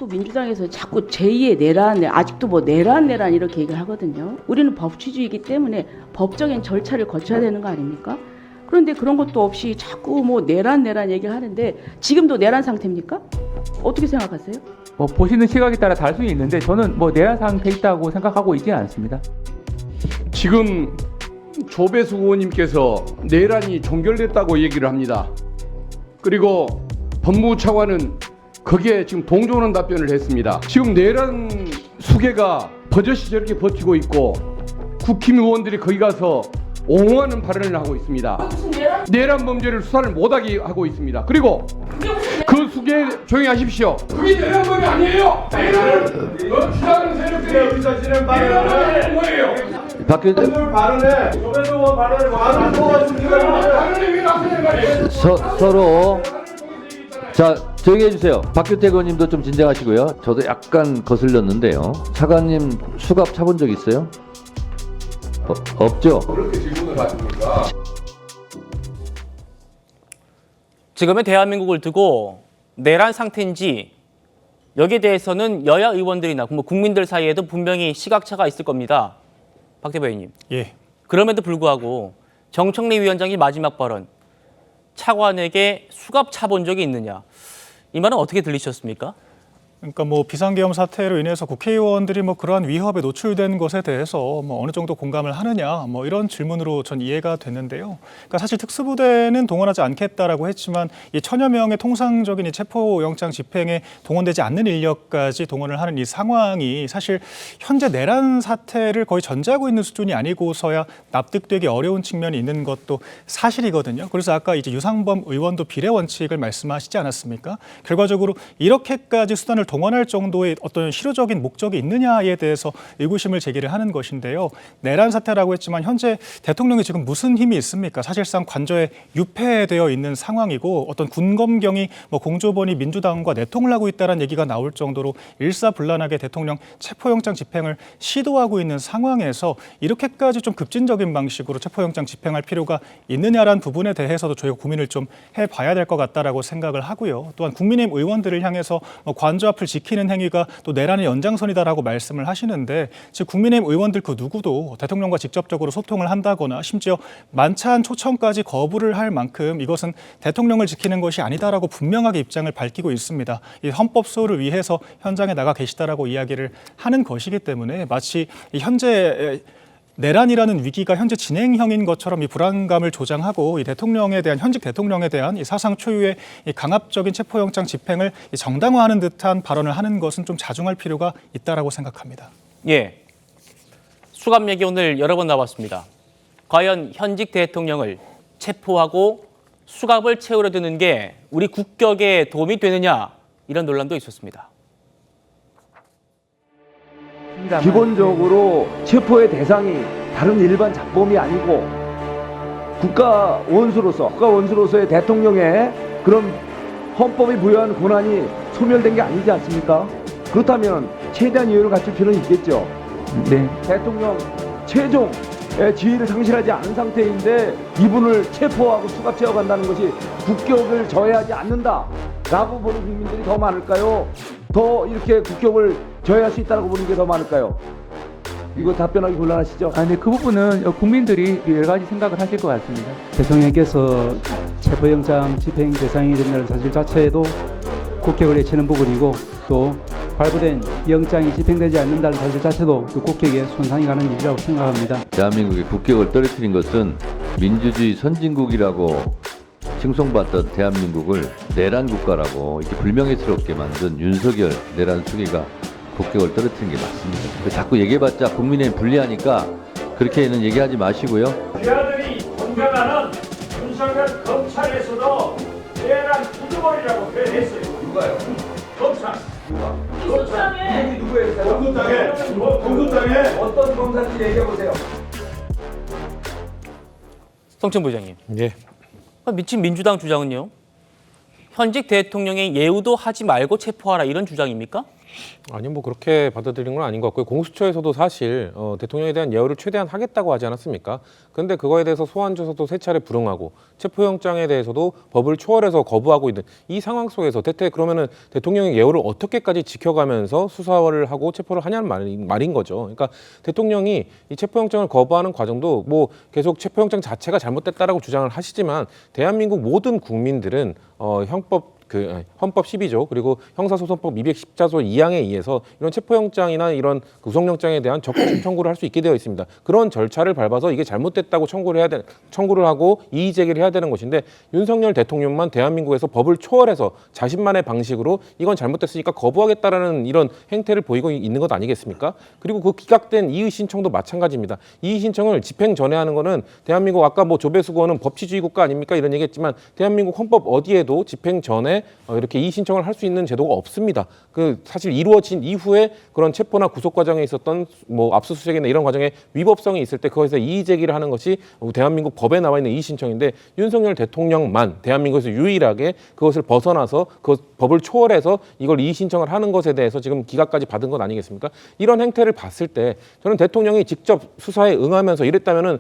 또 민주당에서 자꾸 제2의 내란, 아직도 뭐 내란 이렇게 얘기를 하거든요. 우리는 법치주의이기 때문에 법적인 절차를 거쳐야 되는 거 아닙니까? 그런데 그런 것도 없이 자꾸 뭐 내란 얘기를 하는데 지금도 내란 상태입니까? 어떻게 생각하세요? 뭐 보시는 시각에 따라 다를 수 있는데 저는 뭐 내란 상태에 있다고 생각하고 있지는 않습니다. 지금 조배수 의원님께서 내란이 종결됐다고 얘기를 합니다. 그리고 법무부 차관은 거기에 지금 동조하는 답변을 했습니다. 지금 내란 수계가 버젓이 저렇게 버티고 있고 국힘 의원들이 거기 가서 옹호하는 발언을 하고 있습니다. 내란 범죄를 수사를 못하게 하고 있습니다. 그리고 그 수계 조용히 하십시오. 그게 내란범이 아니에요. 내란을 주장하는 세력들이 내란을 뭐예요? 발언에 조배수 의원 발언을 서로 자 조용히 해주세요. 박규태 의원님도 좀 진정하시고요. 저도 약간 거슬렸는데요. 차관님 수갑 차본 적 있어요? 없죠? 그렇게 질문을 하십니까? 지금의 대한민국을 두고 내란 상태인지 여기에 대해서는 여야 의원들이나 뭐 국민들 사이에도 분명히 시각차가 있을 겁니다. 박 대변인님. 예. 그럼에도 불구하고 정청래 위원장이 마지막 발언, 차관에게 수갑 차본 적이 있느냐. 이 말은 어떻게 들리셨습니까? 그러니까 뭐 비상계엄 사태로 인해서 국회의원들이 뭐 그러한 위협에 노출된 것에 대해서 뭐 어느 정도 공감을 하느냐 뭐 이런 질문으로 전 이해가 됐는데요. 그러니까 사실 특수부대는 동원하지 않겠다라고 했지만 이 천여 명의 통상적인 이 체포영장 집행에 동원되지 않는 인력까지 동원을 하는 이 상황이 사실 현재 내란 사태를 거의 전제하고 있는 수준이 아니고서야 납득되기 어려운 측면이 있는 것도 사실이거든요. 그래서 아까 이제 유상범 의원도 비례 원칙을 말씀하시지 않았습니까? 결과적으로 이렇게까지 수단을 동원할 정도의 어떤 실효적인 목적이 있느냐에 대해서 의구심을 제기를 하는 것인데요. 내란 사태라고 했지만 현재 대통령이 지금 무슨 힘이 있습니까? 사실상 관저에 유폐되어 있는 상황이고 어떤 군검경이 뭐 공조본이 민주당과 내통을 하고 있다는 얘기가 나올 정도로 일사불란하게 대통령 체포영장 집행을 시도하고 있는 상황에서 이렇게까지 좀 급진적인 방식으로 체포영장 집행할 필요가 있느냐라는 부분에 대해서도 저희가 고민을 좀 해봐야 될 것 같다라고 생각을 하고요. 또한 국민의힘 의원들을 향해서 관저 앞을 지키는 행위가 또 내란의 연장선이다라고 말씀을 하시는데 즉 국민의힘 의원들 그 누구도 대통령과 직접적으로 소통을 한다거나 심지어 만찬 초청까지 거부를 할 만큼 이것은 대통령을 지키는 것이 아니다라고 분명하게 입장을 밝히고 있습니다. 이 헌법 수호를 위해서 현장에 나가 계시다라고 이야기를 하는 것이기 때문에 마치 현재 내란이라는 위기가 현재 진행형인 것처럼 이 불안감을 조장하고 이 대통령에 대한 현직 대통령에 대한 이 사상 초유의 이 강압적인 체포영장 집행을 정당화하는 듯한 발언을 하는 것은 좀 자중할 필요가 있다라고 생각합니다. 예. 수갑 얘기 오늘 여러 번 나왔습니다. 과연 현직 대통령을 체포하고 수갑을 채우려 드는 게 우리 국격에 도움이 되느냐 이런 논란도 있었습니다. 기본적으로 체포의 대상이 다른 일반 잡범이 아니고 국가 원수로서의 대통령의 그런 헌법이 부여한 권한이 소멸된 게 아니지 않습니까? 그렇다면 최대한 여유를 갖출 필요는 있겠죠. 네. 대통령 최종 지위를 상실하지 않은 상태인데 이분을 체포하고 수갑 채워간다는 것이 국격을 저해하지 않는다라고 보는 국민들이 더 많을까요? 더 이렇게 국격을 저해할 수 있다고 보는 게 더 많을까요? 이거 답변하기 곤란하시죠? 아니 그 부분은 국민들이 여러 가지 생각을 하실 것 같습니다. 대통령께서 체포영장 집행 대상이 된다는 사실 자체도 국격을 해치는 부분이고 또 발부된 영장이 집행되지 않는다는 사실 자체도 그 국격에 손상이 가는 일이라고 생각합니다. 대한민국의 국격을 떨어뜨린 것은 민주주의 선진국이라고 칭송받던 대한민국을 내란 국가라고 이렇게 불명예스럽게 만든 윤석열 내란 수기가 국격을 떨어뜨린 게 맞습니다. 자꾸 얘기해봤자 국민의힘 불리하니까 그렇게는 얘기하지 마시고요. 기자들이 공감하는 윤석열 검찰에서도 내란 구조원이라고 표현했어요. 누가요? 검찰. 기소장에 누구예요? 공급장에 어떤 검사인지 얘기해보세요. 성천 부장님. 예. 미친 민주당 주장은요? 현직 대통령의 예우도 하지 말고 체포하라 이런 주장입니까? 아니 뭐 그렇게 받아들이는 건 아닌 것 같고요. 공수처에서도 사실 대통령에 대한 예우를 최대한 하겠다고 하지 않았습니까? 근데 그거에 대해서 소환 조사도 3차례 불응하고 체포영장에 대해서도 법을 초월해서 거부하고 있는 이 상황 속에서 대체 그러면은 대통령의 예우를 어떻게까지 지켜가면서 수사를 하고 체포를 하냐는 말인 거죠. 그러니까 대통령이 이 체포영장을 거부하는 과정도 뭐 계속 체포영장 자체가 잘못됐다라고 주장을 하시지만 대한민국 모든 국민들은 헌법 12조 그리고 형사소송법 214조 2항에 의해서 이런 체포영장이나 이런 구속영장에 대한 적극 청구를 할 수 있게 되어 있습니다. 그런 절차를 밟아서 이게 잘못됐다고 청구를 하고 이의 제기를 해야 되는 것인데 윤석열 대통령만 대한민국에서 법을 초월해서 자신만의 방식으로 이건 잘못됐으니까 거부하겠다라는 이런 행태를 보이고 있는 것 아니겠습니까? 그리고 그 기각된 이의 신청도 마찬가지입니다. 이의 신청을 집행 전에 하는 거는 대한민국 아까 뭐 조배수 의원은 법치주의 국가 아닙니까 이런 얘기했지만 대한민국 헌법 어디에도 집행 전에 이렇게 이의 신청을 할 수 있는 제도가 없습니다. 그 사실 이루어진 이후에 그런 체포나 구속 과정에 있었던 뭐 압수수색이나 이런 과정에 위법성이 있을 때 그것에서 이의 제기를 하는 것이 대한민국 법에 나와 있는 이의 신청인데 윤석열 대통령만 대한민국에서 유일하게 그것을 벗어나서 그 법을 초월해서 이걸 이의 신청을 하는 것에 대해서 지금 기각까지 받은 것 아니겠습니까? 이런 행태를 봤을 때 저는 대통령이 직접 수사에 응하면서 이랬다면은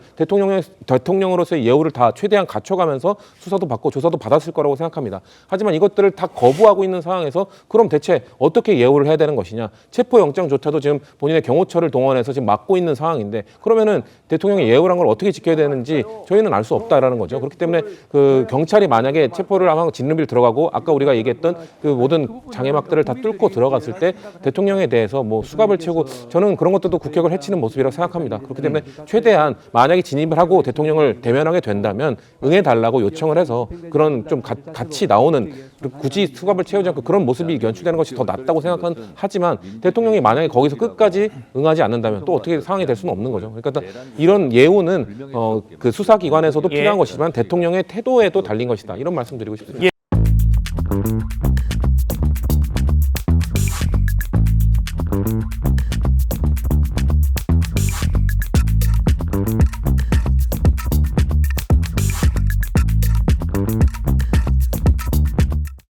대통령으로서의 예우를 다 최대한 갖춰가면서 수사도 받고 조사도 받았을 거라고 생각합니다. 하지만 이것들을 다 거부하고 있는 상황에서 그럼 대체 어떻게 예우를 해야 되는 것이냐? 체포영장조차도 지금 본인의 경호처를 동원해서 지금 막고 있는 상황인데 그러면은 대통령이 예우란 걸 어떻게 지켜야 되는지 저희는 알 수 없다라는 거죠. 그렇기 때문에 그 경찰이 만약에 체포를 하면 진름빌 들어가고 아까 우리가 얘기했던 그 모든 장애막들을 다 뚫고 들어갔을 때 대통령에 대해서 뭐 수갑을 채우고 저는 그런 것들도 국격을 해치는 모습이라고 생각합니다. 그렇기 때문에 최대한 만약에 진입을 하고 대통령을 대면하게 된다면 응해달라고 요청을 해서 그런 좀 같이 나오는 굳이 수갑을 채우지 않고 그런 모습이 연출되는 것이 더 낫다고 생각은 하지만 대통령이 만약에 거기서 끝까지 응하지 않는다면 또 어떻게 상황이 될 수는 없는 거죠. 그러니까 이런 예우는 그 수사기관에서도 필요한 것이지만 대통령의 태도에도 달린 것이다. 이런 말씀드리고 싶습니다.